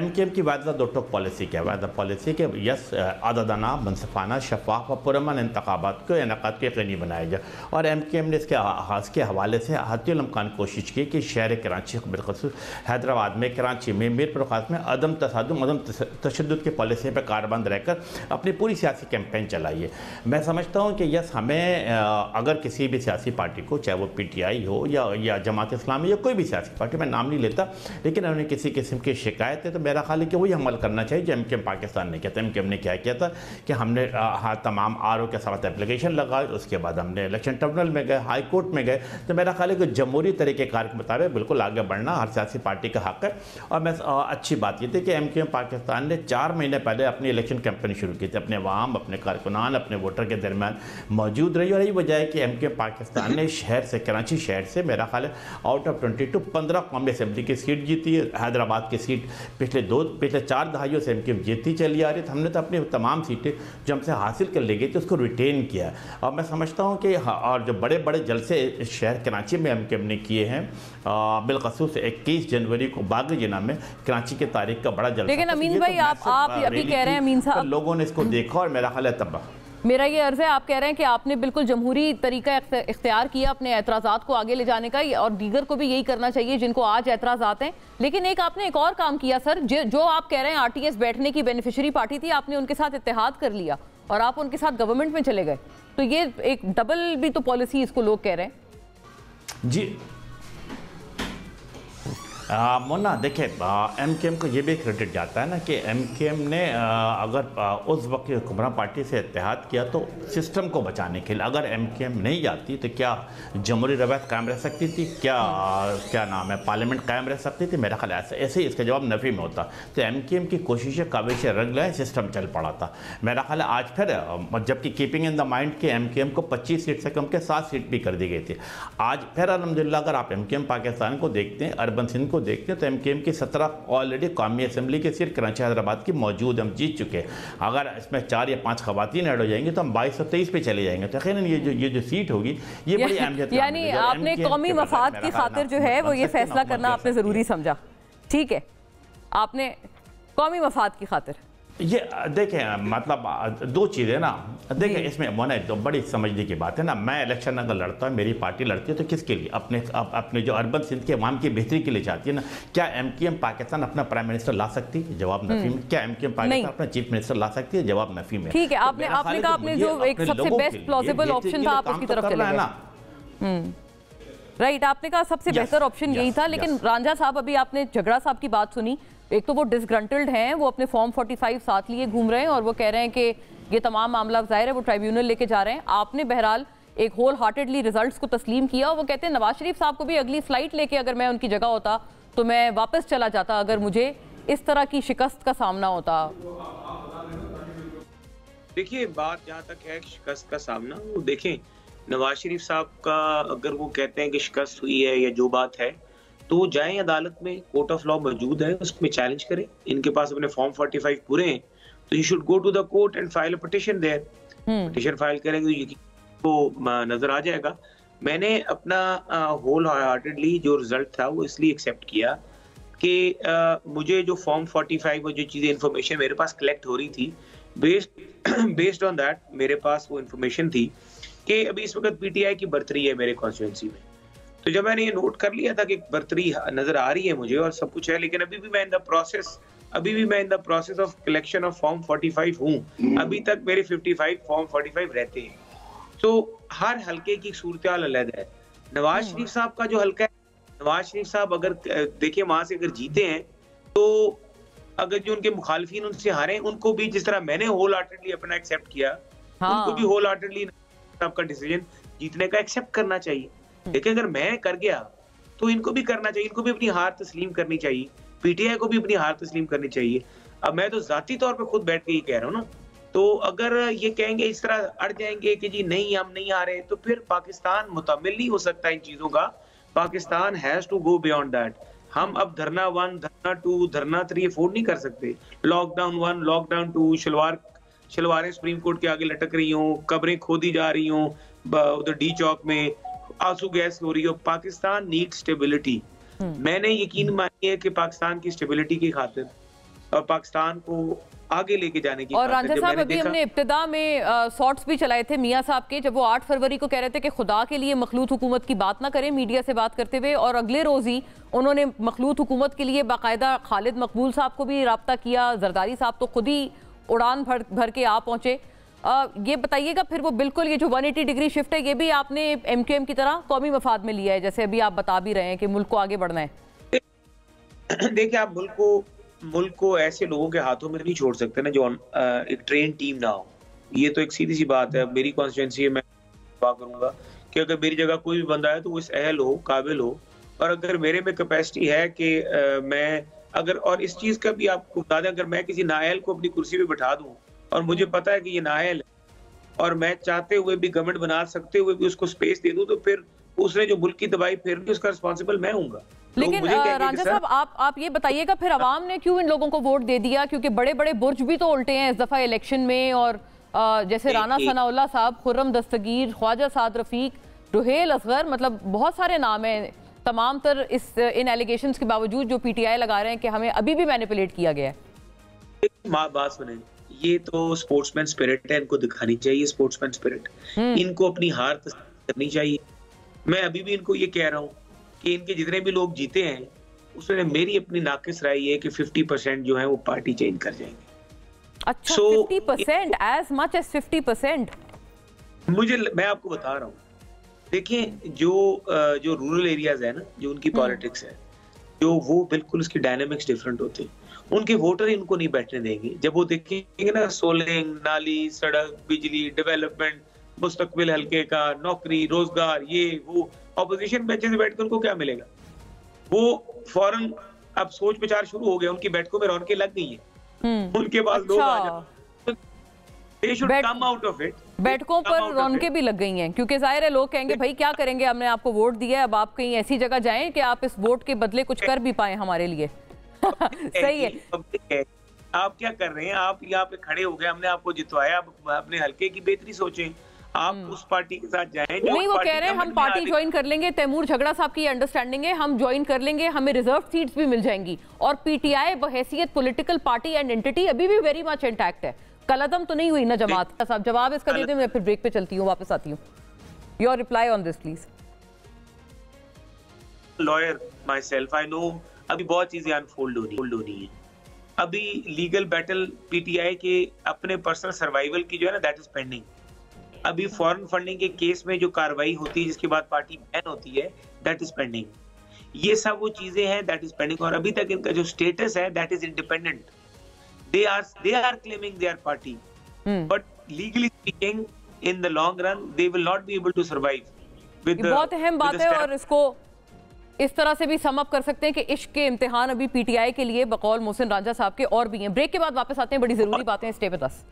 MKM की वादा दो टोक पॉलिसी क्या है? वादा पॉलिसी के यस आददाना, मुनसिफाना, शफाफ और पुरअमन इंतखाबात को इनेकाद के यकीनी बनाया जाए। और MKM ने इसके हवाले से हत्युल इम्कान कोशिश की कि शहर कराची बिलखसूस हैदराबाद में, कराची में, मीरपुर खास में अदम तसादुम, अदम तशद्दुद की पॉलिसी पर कारबंद रहकर अपनी पूरी सियासी कैंपेन चलाई है। मैं समझता हूँ कि यस हमें अगर किसी भी सियासी पार्टी को, चाहे वो PTI हो या जमात इस्लामी या कोई भी सियासी पार्टी, मैं नाम नहीं लेता, लेकिन उन्हें किसी किस्म की शिकायत है तो मेरा ख्याल है कि वही अमल करना चाहिए जो MKM पाकिस्तान ने किया था। MKM ने क्या किया था कि हमने तमाम RO के साथ एप्लीकेशन लगाई, उसके बाद हमने इलेक्शन ट्रिब्यूनल में गए, हाई कोर्ट में गए। तो मेरा ख्याल है कि जमहूरी तरीक़ेकार के मुताबिक बिल्कुल आगे बढ़ना हर सियासी पार्टी का हक़ है। और मैं अच्छी बात ये थी कि MKM पाकिस्तान ने 4 महीने पहले अपनी इलेक्शन कैंपेन शुरू की थी, अपने अवाम, अपने कारकुनान, अपने वोटर के दरमियान मौजूद रही। और यही वजह है कि MKM पाकिस्तान ने शहर से, कराची शहर से मेरा ख्याल है आउट ऑफ 22 15 कौमी असेंबली की सीट जीती है। हैदराबाद की सीट पिछले 4 दहाइयों से MKM जीतती चली आ रही है। हमने तो अपनी तमाम सीटें जो हमसे हासिल कर ली गई थी उसको रिटेन किया। और मैं समझता हूँ कि और जो बड़े बड़े जलसे शहर कराची में MKM ने किए हैं, बिलखसूस 21 जनवरी को बाग जिना में कराची की तारीख का बड़ा जलसा। लेकिन अमीन भाई, आप अभी कह रहे हैं अमीन साहब, लोगों ने इसको देखा और मेरा ख्याल है तब मेरा ये अर्ज़ है, आप कह रहे हैं कि आपने बिल्कुल जमहूरी तरीका इख्तियार किया अपने एतराज़ात को आगे ले जाने का, और दीगर को भी यही करना चाहिए जिनको आज एतराज़ात हैं। लेकिन एक आपने एक और काम किया सर, जो आप कह रहे हैं RTS बैठने की बेनिफिशरी पार्टी थी, आपने उनके साथ इत्तेहाद कर लिया और आप उनके साथ गवर्नमेंट में चले गए। तो ये एक डबल भी तो पॉलिसी इसको लोग कह रहे हैं। जी मोना देखिए, एमकेएम को ये भी क्रेडिट जाता है ना कि एमकेएम ने अगर उस वक्त की हुक्मरान पार्टी से इत्तेहाद किया तो सिस्टम को बचाने के लिए। अगर एमकेएम नहीं जाती तो क्या जमहूरी रवायत कायम रह सकती थी, क्या नाम है, पार्लियामेंट कायम रह सकती थी? मेरा ख्याल ऐसे ही इसका जवाब नफ़ी में होता। तो एमकेएम की कोशिशें काबिश रंग लाए, सिस्टम चल पड़ा था। मेरा ख्याल है आज फिर, जबकि कीपिंग इन द माइंड के एमकेएम को 25 सीट से कम के 7 सीट भी कर दी गई थी। आज फिर अल्हम्दुलिल्लाह अगर आप एमकेएम पाकिस्तान को देखते हैं, अर्बन सिंध को देखते हैं, तो एमकेएम की 17 ऑलरेडी कौमी असम्बली की सीट कराची हैदराबाद की मौजूद, हम जीत चुके हैं। अगर इसमें 4 या 5 खवातीन ऐड हो जाएंगे तो हम 2223 पे चले जाएंगे। तो यकीनन ये जो सीट होगी ये बड़ी अहमियत, यानी आपने कौमी मफाद की खातिर जो है वो ये फैसला करना आपने ज़रूरी समझा। ठीक है, आपने कौमी मफाद की खातिर ये देखें, मतलब 2 चीज़ें ना, देखें इसमें मोना तो बड़ी समझने की बात है ना। मैं इलेक्शन अगर लड़ता हूँ, मेरी पार्टी लड़ती है तो किसके लिए? अपने जो अर्बन सिंध के अवाम की बेहतरी के लिए चाहती है ना। क्या एमकेएम पाकिस्तान अपना प्राइम मिनिस्टर ला सकती है? जवाब नफी में। क्या एमकेएम पाकिस्तान अपना चीफ मिनिस्टर ला सकती है? जवाब नफी में। ठीक है, आपने कहा आपने जो एक सबसे बेस्ट प्लॉजिबल ऑप्शन था आप उसकी तरफ चले गए। राइट, आपने कहा सबसे बेहतर ऑप्शन यही था। लेकिन रांझा साहब, अभी आपने झगड़ा साहब की बात सुनी। एक तो वो डिसग्रंटल्ड हैं, वो अपने फॉर्म 45 साथ लिए घूम रहे हैं और वो कह रहे हैं कि ये तमाम मामला ज़ाहिर है वो ट्राइब्यूनल लेके जा रहे हैं। आपने बहरहाल एक होल हार्टेडली रिजल्ट्स को तस्लीम किया और वो कहते हैं नवाज शरीफ साहब को भी अगली फ्लाइट लेके अगर मैं उनकी जगह होता तो मैं वापस चला जाता अगर मुझे इस तरह की शिकस्त का सामना होता। देखिए, बात जहाँ तक है शिकस्त का सामना, वो देखें नवाज शरीफ साहब का अगर वो कहते हैं कि शिकस्त हुई है या जो बात है, तो जाएं अदालत में, कोर्ट ऑफ लॉ मौजूद है, उसमें चैलेंज करें। इनके पास अपने फॉर्म 45 पूरे हैं तो you should go to the court and file a petition there. Petition file करेंगे तो नजर आ जाएगा। मैंने अपना होल हार्टेडली जो रिजल्ट था वो इसलिए एक्सेप्ट किया कि मुझे जो फॉर्म 45 और जो चीजें इंफॉर्मेशन मेरे पास कलेक्ट हो रही थी, बेस्ड ऑन दैट मेरे पास वो इंफॉर्मेशन थी कि अभी इस वक्त पीटीआई की बर्तरी है मेरे कॉन्स्टिट्यूंसी में। तो जब मैंने ये नोट कर लिया था कि बर्तरी नजर आ रही है मुझे और सब कुछ है, लेकिन अभी भी मैं in the process of collection of form 45 हूँ। अभी तक मेरे 55 फॉर्म 45 रहते हैं। तो हर हल्के की सूरत हाल अलग है। नवाज शरीफ साहब का जो हल्का है, नवाज शरीफ साहब अगर देखिए वहां से अगर जीते हैं तो अगर जो उनके मुखालिफिन उनसे हारे, उनको भी जिस तरह मैंने होल हार्टेडली अपना एक्सेप्ट किया, उनको भी होल हार्टेडली आपका डिसीजन जीतने का एक्सेप्ट करना चाहिए। लेकिन अगर मैं कर गया तो इनको भी करना चाहिए, इनको भी अपनी हार तस्लीम करनी चाहिए, पीटीआई को भी अपनी हार तस्लीम करनी चाहिए। अब मैं तो जाती तौर पे खुद बैठ के ये कह रहा हूँ ना, तो अगर ये कहेंगे इस तरह अड़ जाएंगे कि जी नहीं हम नहीं आ रहे, तो फिर पाकिस्तान मुतमिल नहीं हो सकता इन चीजों का। Pakistan has to go beyond that. हम अब धरना 1, धरना 2, धरना 3 अफोर्ड नहीं कर सकते। लॉकडाउन 1, लॉकडाउन 2, शलवारें सुप्रीम कोर्ट के आगे लटक रही हों, कब्रें खोदी जा रही हों, उधर डी चौक में आंसू गैस हो रही हो। Pakistan need stability. मैंने यकीन मानी है कि पाकिस्तान की स्टेबिलिटी की खातिर और पाकिस्तान को आगे लेके जाने की और रांझा साहब, अभी हमने इब्तिदा में शॉर्ट्स भी चलाए थे मियां साहब के, जब वो 8 फरवरी को कह रहे थे कि खुदा के लिए मखलूत हुकूमत की बात ना करें मीडिया से बात करते हुए, और अगले रोज ही उन्होंने मखलूत हुकूमत के लिए बाकायदा खालिद मकबूल साहब को भी राब्ता किया। जरदारी साहब तो खुद ही उड़ान भर के आ पहुंचे। ये बताइएगा फिर वो बिल्कुल ये जो 180 डिग्री शिफ्ट है ये भी आपने एमकेएम की तरह कौमी मफाद में लिया है, जैसे अभी आप बता भी रहे हैं कि मुल्क को आगे बढ़ना है। देखिए, आप मुल्क को ऐसे लोगों के हाथों में नहीं छोड़ सकते ना जो एक ट्रेन टीम ना हो। ये तो एक सीधी सी बात है। मेरी कॉन्स्टिट्यूंसी मैं बात करूंगा कि अगर मेरी जगह कोई भी बंदा है तो वो इस अहल हो, काबिल हो, और अगर मेरे में कैपेसिटी है कि मैं अगर, और इस चीज का भी आपको बता दें, अगर मैं किसी नाअहल को अपनी कुर्सी पे बिठा दूं और मुझे पता है कि ये नाअहल है और मैं चाहते हुए भी गवर्नमेंट बना सकते हुए भी उसको स्पेस दे दूं, तो फिर उसने जो मुल्क की तबाही फेरनी उसका रिस्पॉन्सिबल मैं हूंगा। लेकिन रांझा साहब, आप ये बताइएगा फिर अवाम ने क्यों इन लोगों को वोट दे दिया? क्योंकि बड़े बड़े बुर्ज भी तो उल्टे हैं इस दफा इलेक्शन में, और जैसे राना सनाउल्लाह साहब, खुर्रम दस्तगीर, ख्वाजा साद रफीक, रुहेल असगर, मतलब बहुत सारे नाम हैं तमाम तर इन एलिगेशंस के बावजूद जो पीटीआई लगा रहे हैं कि हमें अभी भी मैनिपुलेट किया गया है। बात सुने, ये तो स्पोर्ट्समैन स्पिरिट है, इनको दिखानी चाहिए स्पोर्ट्समैन स्पिरिट। इनको अपनी हार करनी चाहिए। मैं अभी भी इनको ये कह रहा हूँ कि इनके जितने भी लोग जीते हैं उसमें मेरी अपनी नाकिस राय है कि 50% जो है वो पार्टी चेंज कर जाएंगे। अच्छा, 50%? as much as 50%? मैं आपको बता रहा हूँ, देखिए जो रूरल एरियाज है ना, जो उनकी पॉलिटिक्स है, जो वो बिल्कुल उसकी डायनेमिक्स डिफरेंट होते हैं। उनके वोटर ही उनको नहीं बैठने देंगे। जब वो देखेंगे ना सोलिंग, नाली, सड़क, बिजली, डेवलपमेंट, मुस्तकबिल हल्के का, नौकरी, रोजगार, ये वो, ऑपोजिशन बेंचेस पे बैठ के उनको क्या मिलेगा? वो फौरन अब सोच विचार शुरू हो गया, उनकी बैठकों में रौनकें लग गई हैं। उनके पास लोग आ जाते, they should come out of it। बैठकों पर रौनकें भी लग गई हैं, क्योंकि जाहिर है लोग कहेंगे भाई क्या करेंगे, हमने आपको वोट दिया है, अब आप कहीं ऐसी जगह जाएं कि आप इस वोट के बदले कुछ कर भी पाए हमारे लिए। सही है। आप क्या कर रहे हैं? आप यहाँ पे खड़े हो गए, हमने आपको जितवाया, आप अपने हल्के की बेहतरी सोचें, आप उस पार्टी के साथ जाएं। नहीं, वो कह रहे हैं हम पार्टी ज्वाइन कर लेंगे, तैमूर झगड़ा साहब की अंडरस्टैंडिंग है, हम ज्वाइन कर लेंगे, हमें रिजर्व सीट्स भी मिल जाएंगी, और पीटीआई बहैसियत पॉलिटिकल पार्टी एंड एंटिटी अभी भी वेरी मच इंटैक्ट है। कलअदम तो नहीं हुई ना जमात साहब? जवाब इसका दे दें, मैं फिर ब्रेक पे चलती हूँ, वापस आती हूँ। Your reply on this please. Lawyer my self, I know अभी बहुत चीजें अनफोल्ड होनी है। अभी लीगल बैटल पीटीआई के अपने पर्सनल सर्वाइवल की जो है ना, दैट इज पेंडिंग। अभी फॉरेन फंडिंग के केस में जो कार्रवाई होती है, जिसके बाद पार्टी बैन होती है, दैट इज पेंडिंग। ये सब वो चीजें हैं दैट इज पेंडिंग, और अभी तक इनका जो स्टेटस है that is independent. They are claiming they are party, but legally speaking, in the long run, they will not be able to survive. बहुत अहम बात है, और इसको इस तरह से भी सम अप कर सकते हैं कि इश्क के इम्तिहान अभी पीटीआई के लिए बकौल मोहसिन रांझा साहब के और भी हैं। ब्रेक के बाद वापस आते हैं, बड़ी जरूरी बातें, stay with us.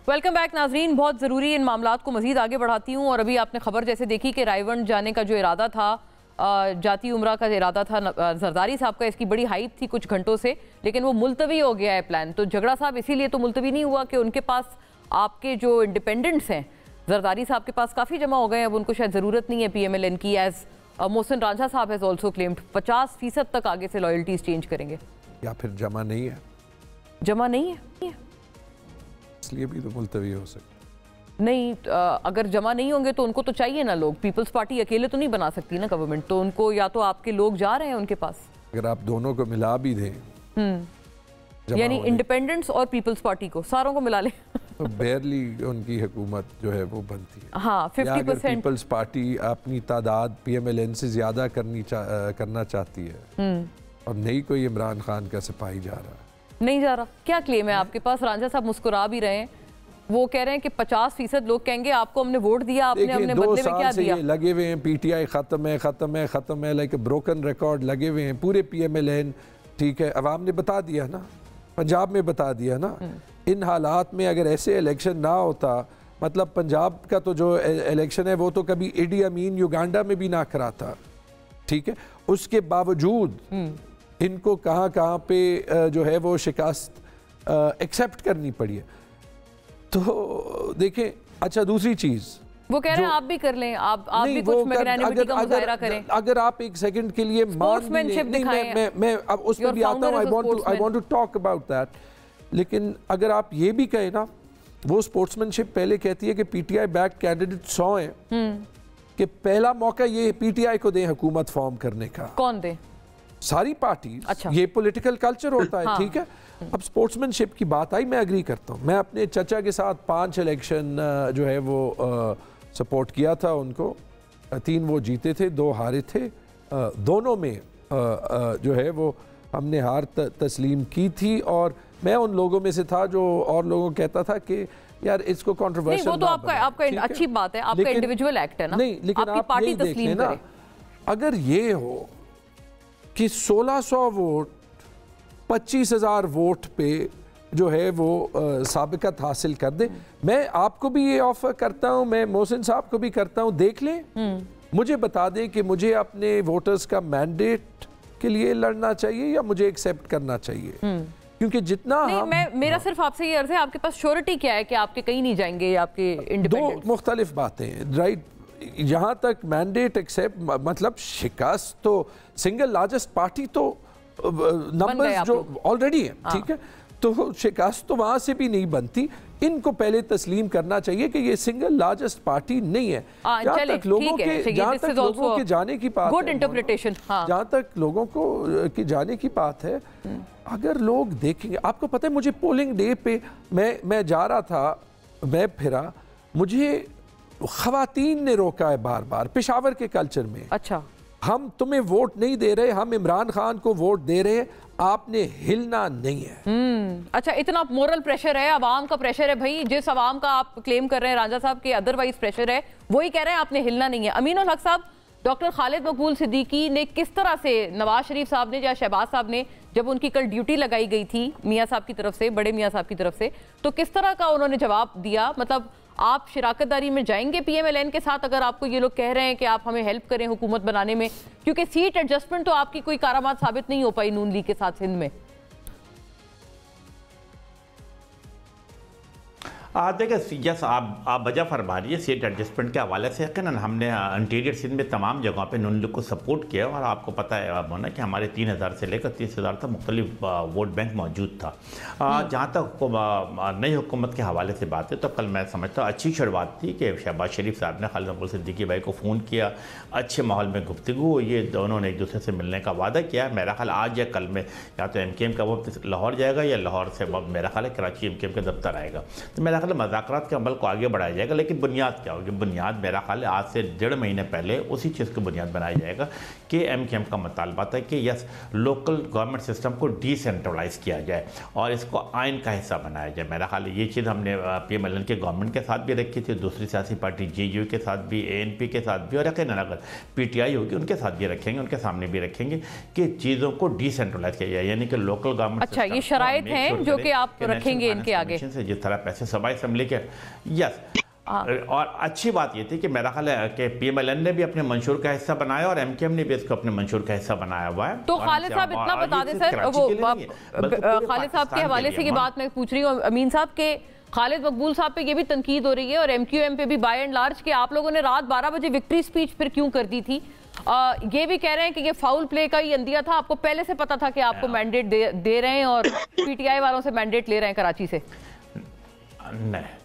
Welcome back नाजरीन। बहुत ज़रूरी इन मामलात को मज़ीद आगे बढ़ाती हूँ, और अभी आपने खबर जैसे देखी कि रायवंड जाने का जो इरादा था, जाती उम्रा का इरादा था जरदारी साहब का, इसकी बड़ी हाइप थी कुछ घंटों से, लेकिन वो मुलतवी हो गया है प्लान। तो झगड़ा साहब इसीलिए तो मुलतवी नहीं हुआ कि उनके पास आपके जो इंडिपेंडेंट्स हैं जरदारी साहब के पास काफ़ी जमा हो गए, अब उनको शायद ज़रूरत नहीं है PMLN की, एज मोहसिन रांझा साहब हैज़ ऑल्सो क्लेम्ड 50% तक आगे से लॉयल्टीज चेंज करेंगे। या फिर जमा नहीं है? जमा नहीं है, इसलिए भी तो मुलतवी हो सकता नहीं। अगर जमा नहीं होंगे तो उनको तो चाहिए ना लोग। पीपल्स पार्टी अकेले तो नहीं बना सकती ना गवर्नमेंट, तो उनको या तो आपके लोग जा रहे हैं उनके पास। अगर आप दोनों को मिला भी दें, यानी इंडिपेंडेंट्स और पीपल्स पार्टी को सारों को मिला ले, तो बेयरली उनकी हुकूमत जो है वो बनती है। हाँ, 50% पीपल्स पार्टी अपनी तादाद PMLN से ज्यादा करना चाहती है, और नहीं कोई इमरान खान का सिपाही जा रहा, नहीं जा रहा। क्या क्लेम है आपके पास? रांझा साहब मुस्कुरा भी रहे हैं, वो कह रहे हैं कि 50% लोग कहेंगे आपको हमने वोट दिया, आपने हमने बदले में क्या दिया? लगे हुए हैं PTI खत्म है लाइक ब्रोकन रिकॉर्ड लगे हुए हैं पूरे PMLN। ठीक है, अवाम ने बता दिया ना, पंजाब में बता दिया ना। इन हालात में अगर ऐसे इलेक्शन ना होता, मतलब पंजाब का तो जो इलेक्शन है वो तो कभी इडी अमीन युगांडा में भी ना कराता, ठीक है, उसके बावजूद इनको कहाँ पे जो है वो शिकस्त एक्सेप्ट करनी पड़ी है। तो देखें, अच्छा दूसरी चीज़ वो कह रहे हैं आप भी कर लें, आप भी कुछ मैग्नेनिमिटी का मुजाहरा करें। अगर आप एक सेकंड के लिए मैं अब उस पर भी आता हूँ, I want to talk about that. लेकिन अगर आप ये भी कहें ना, वो स्पोर्ट्समैनशिप पहले कहती है कि PTI बैक कैंडिडेट 100 हैं, कि पहला मौका ये PTI को दें हुकूमत फॉर्म करने का। कौन दे? सारी पार्टी। अच्छा। ये पॉलिटिकल कल्चर होता है। हाँ। ठीक है, अब स्पोर्ट्समैनशिप की बात आई, मैं एग्री करता हूँ। मैं अपने चचा के साथ 5 इलेक्शन जो है वो सपोर्ट किया था उनको, 3 वो जीते थे, 2 हारे थे। दोनों में जो है वो हमने हार तस्लीम की थी, और मैं उन लोगों में से था जो और लोगों कहता था कि यार इसको कंट्रोवर्शियल। वो तो आपका अच्छी बात है, आपका इंडिविजुअल एक्ट है ना। नहीं, लेकिन आपकी पार्टी तस्लीम करे। अगर ये हो कि 1600 वोट 25,000 वोट पे जो है वो साबिकत हासिल कर दे, मैं आपको भी ये ऑफर करता हूं, मैं मोहसिन साहब को भी करता हूं, देख लें, मुझे बता दें कि मुझे अपने वोटर्स का मैंडेट के लिए लड़ना चाहिए या मुझे एक्सेप्ट करना चाहिए। क्योंकि जितना मेरा सिर्फ आपसे ये अर्ज है, आपके पास श्योरिटी क्या है कि आपके कहीं नहीं जाएंगे आपके इंडिपेंडेंट? 2 मुख्तलिफ बातें हैं, राइट। यहाँ तक मैंडेट एक्सेप्ट, मतलब शिकस्त तो सिंगल लार्जेस्ट पार्टी तो नंबर्स जो ऑलरेडी है, ठीक है, तो शिकस्त तो वहां से भी नहीं बनती। इनको पहले तस्लीम करना चाहिए कि ये सिंगल लार्जेस्ट पार्टी नहीं है। जहाँ तक लोगों के जाने की बात गुड इंटरप्रिटेशन, जहाँ तक लोगों को की जाने की बात है, अगर लोग देखेंगे, आपको पता है मुझे पोलिंग डे पे मैं जा रहा था, मैं फिरा, मुझे खवातीन ने रोका है बार बार पेशावर के कल्चर में। अच्छा, हम तुम्हें वोट नहीं दे रहे, हम इमरान खान को वोट दे रहे हैं, आपने हिलना नहीं है। अच्छा, इतना मोरल प्रेशर है, अवाम का प्रेशर है भाई, जिस अवाम का आप क्लेम कर रहे हैं रांझा साहब के अदरवाइज प्रेशर है, वही कह रहे हैं आपने हिलना नहीं है। अमीन उल हक साहब, डॉक्टर खालिद मकबूल सिद्दीकी ने किस तरह से नवाज शरीफ साहब ने या शहबाज साहब ने, जब उनकी कल ड्यूटी लगाई गई थी मियाँ साहब की तरफ से, बड़े मियाँ साहब की तरफ से, तो किस तरह का उन्होंने जवाब दिया? मतलब आप शिराकतदारी में जाएंगे पीएमएलएन के साथ अगर आपको ये लोग कह रहे हैं कि आप हमें हेल्प करें हुकूमत बनाने में? क्योंकि सीट एडजस्टमेंट तो आपकी कोई कारामात साबित नहीं हो पाई नून लीग के साथ सिंध में। देखिए, जैसा आप वजह फरमा रही है सीट एडजस्टमेंट के हवाले से, यकीनन हमने इंटीरियर सिंध में तमाम जगहों पे नून लीग को सपोर्ट किया और आपको पता है ना कि हमारे 3000 से लेकर 30,000 तक मुख्तलिफ वोट बैंक मौजूद था। जहाँ तक नई हुकूमत के हवाले से बात है, तो कल मैं समझता हूँ अच्छी शुरुआत थी कि शहबाज शरीफ साहब ने खालिद मकबूल सिद्दीकी भाई को फ़ोन किया, अच्छे माहौल में गुफ्तगू हुई, ये दोनों ने एक दूसरे से मिलने का वादा किया। मेरा ख्याल आज या कल में या तो MKM का वक्त लाहौर जाएगा या लाहौर से मेरा ख्याल है कराची MKM के दफ्तर आएगा। तो मेरा ख्याल मज़ाकरात के अमल को आगे बढ़ाया जाएगा, लेकिन बुनियाद क्या होगी? बुनियाद मेरा ख्याल है आज से 1.5 महीने पहले उसी चीज़ की बुनियाद बनाया जाएगा कि MKM का मुतालबा था कि यस, लोकल गवर्नमेंट सिस्टम को डिसेंट्रलाइज किया जाए और इसको आइन का हिस्सा बनाया जाए। मेरा ख्याल है ये चीज़ हमने PMLN के गवर्नमेंट के साथ भी रखी थी, दूसरी सियासी पार्टी JUI के साथ भी, ANP के साथ भी, और यकीनन अगर PTI होगी उनके साथ भी रखेंगे, उनके सामने भी रखेंगे कि चीज़ों को डिसेंट्रलाइज किया जाए, यानी कि लोकल गवर्नमेंट। अच्छा, ये शराइत हैं जो कि आप रखेंगे इनके आगे, जिस तरह पैसे सबाई असेंबली के। यस, और अच्छी बात ये थी कि मेरा ख्याल है कि PMLN ने भी अपने मंशूर का हिस्सा बनाया और MKM ने भी इसको अपने मंशूर का हिस्सा बनाया हुआ है। तो खालिद साहब इतना बता दें सर, वो खालिद साहब के हवाले से ये बात मैं पूछ रही हूँ अमीन साहब के, खालिद मकबूल साहब पे ये भी तनकीद हो रही है और MQM पे भी बाय एंड लार्ज कि आप लोगों ने रात 12 बजे विक्ट्री स्पीच फिर क्यों कर दी थी? ये भी कह रहे हैं कि ये फाउल प्ले का ही अंदिया था, आपको पहले से पता था कि आपको मैंडेट दे रहे हैं और PTI वालों से मैंडेट ले रहे हैं कराची से। नहीं,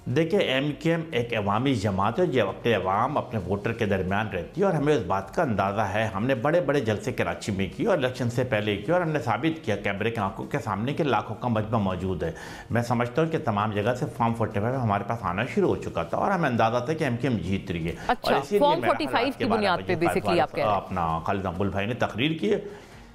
देखिए, MKM एक अवामी जमात है जो अपने अवाम अपने वोटर के दरमियान रहती है और हमें उस बात का अंदाज़ा है। हमने बड़े बड़े जलसे कराची में किए और इलेक्शन से पहले किए और हमने साबित किया कैमरे की आंखों के सामने कि लाखों का मजमा मौजूद है। मैं समझता हूँ कि तमाम जगह से फॉर्म 45 हमारे पास आना शुरू हो चुका था और हमें अंदाज़ा था कि MKM जीत रही है। अच्छा, और इसीलिए फॉर्म 45 की बुनियाद पे बेसिकली आप कह रहे हैं? अपना खालिद मकबूल भाई ने तकरीर की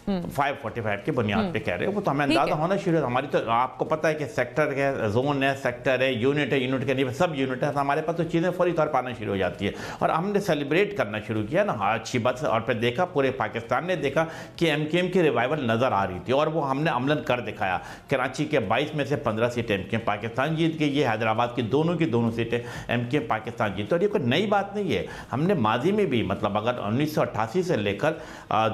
545 के बुनियाद पे कह रहे हो, वो तो हमें अंदाजा होना शुरू है। हमारी तो आपको पता है कि सेक्टर है, जोन है, सेक्टर है, यूनिट है, यूनिट के नहीं सब यूनिट है, तो हमारे पास तो चीज़ें फौरी तौर पर आना शुरू हो जाती है और हमने सेलिब्रेट करना शुरू किया ना, अच्छी बात। और फिर देखा, पूरे पाकिस्तान ने देखा कि MKM की रिवाइवल नज़र आ रही थी और वो हमने अमलन कर दिखाया। कराची के 22 में से 15 सीटें MKM पाकिस्तान जीत गई, ये हैदराबाद की दोनों सीटें MKM पाकिस्तान जीत। और ये कोई नई बात नहीं है, हमने माजी में भी, मतलब अगर 1988 से लेकर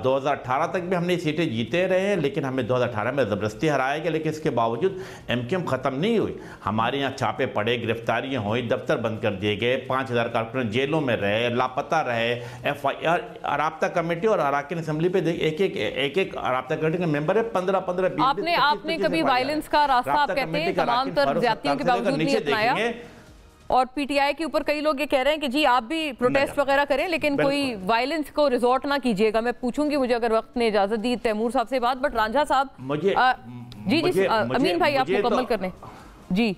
2018 तक भी हमने सीटें जीते रहे हैं, लेकिन हमें 2018 में ज़बरदस्ती हराया गया, लेकिन इसके बावजूद MKM ख़त्म नहीं हुई। हमारे यहाँ छापे पड़े, गिरफ्तारियाँ हुई, दफ्तर बंद कर दिए गए, 5000 कारकुन जेलों में रहे, लापता रहे। FIR राब्ता कमेटी और अराकीन असेंबली पे एक राब्ता कमेटी का मेंबर है, 15-15 आपने कभी वायलेंस का रास्ता, आप कहते हैं तमाम तर ज्यादतियों के बावजूद नहीं अपनाया और PTI के ऊपर कई लोग ये कह रहे हैं कि जी आप भी प्रोटेस्ट वगैरह करें लेकिन कोई वायलेंस को रिजॉर्ट ना कीजिएगा। मैं पूछूंगी, मुझे अगर वक्त ने इजाजत दी तैमूर साहब से बात, बट रांझा साहब जी अमीन भाई आप मुकम्मल कर लें जी।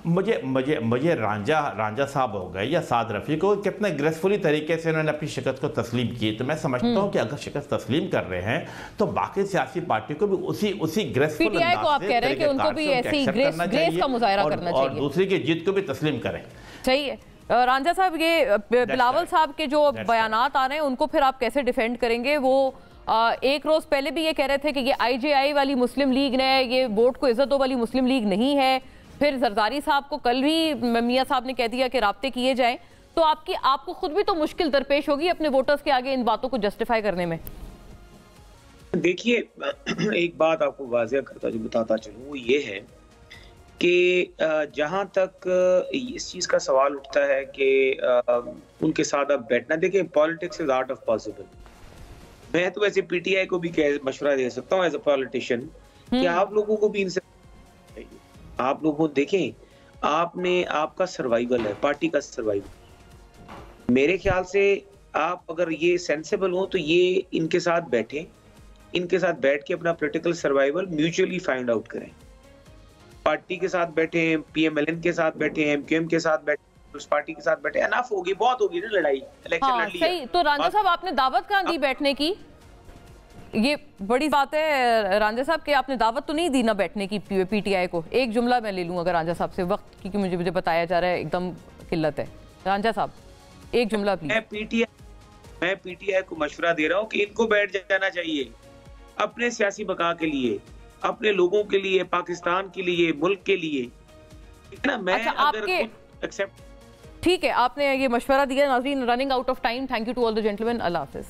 मुझे रांझा साहब हो गए या साद रफ़ी को कितने ग्रेसफुली तरीके से उन्होंने अपनी शिकस्त को तस्लीम की, तो मैं समझता हूँ कि अगर शिकस्त तस्लीम कर रहे हैं तो बाकी सियासी पार्टी को भी उसी ग्रेसफुल PTI को आप कह रहे हैं कि उनको भी ऐसी ग्रेस का मुजाहरा करना चाहिए और दूसरी की जीत को भी तस्लीम करें। सही है रांझा साहब, ये बिलावल साहब के जो बयानात आ रहे हैं उनको फिर आप कैसे डिफेंड करेंगे? वो एक रोज पहले भी ये कह रहे थे कि ये IJI वाली मुस्लिम लीग ने, ये वोट को इज्जत दो वाली मुस्लिम लीग नहीं है। फिर जरदारी साहब को कल भी मियाँ साहब ने कह दिया कि राब्ते किए जाएं। तो आपको खुद भी तो मुश्किल दरपेश होगी अपने वोटर्स के आगे इन बातों को जस्टिफाई करने में। देखिए, एक बात आपको वाज़ेह करता जो बताता चलूं वो ये है कि जहां तक इस चीज का सवाल उठता है कि उनके साथ अब बैठना, देखिए politics is art of possible. मैं तो वैसे पीटीआई को भी मशवरा दे सकता हूँ एज अ पॉलिटिशियन कि आप लोगों को भी इनसे, आप लोगों देखें, आपका सर्वाइवल है, पार्टी का सर्वाइवल। मेरे ख्याल से आप अगर ये सेंसेबल हो तो ये इनके साथ बैठे, इनके साथ बैठ के अपना political survival mutually find out करें। पार्टी के साथ बैठे, पीएमएलएन के साथ बैठे, एमक्यूएम के साथ बैठे, उस पार्टी के साथ बैठे, एनफ होगी, बहुत होगी ना लड़ाई, इलेक्शन लड़ लिया। सही। तो रांझा साहब, आपने दावत कहाँ दी बैठने की? ये बड़ी बात है रांझा साहब कि आपने दावत तो नहीं दी ना बैठने की पीटीआई को। एक जुमला मैं ले लूं अगर रांझा साहब से, वक्त क्योंकि मुझे बताया जा रहा है एकदम किल्लत है। रांझा साहब एक जुमला प्लीज। मैं पीटीआई को मशवरा दे रहा हूँ कि इनको बैठ जाना चाहिए, अपने सियासी बका के लिए, अपने लोगों के लिए, पाकिस्तान के लिए, मुल्क के लिए, ठीक है ना। मैं अगर एक्सेप्ट, ठीक है, आपने ये मशवरा दिया। नाज़रीन, running out of time. Thank you to all the gentleman. अल्लाह हाफिज।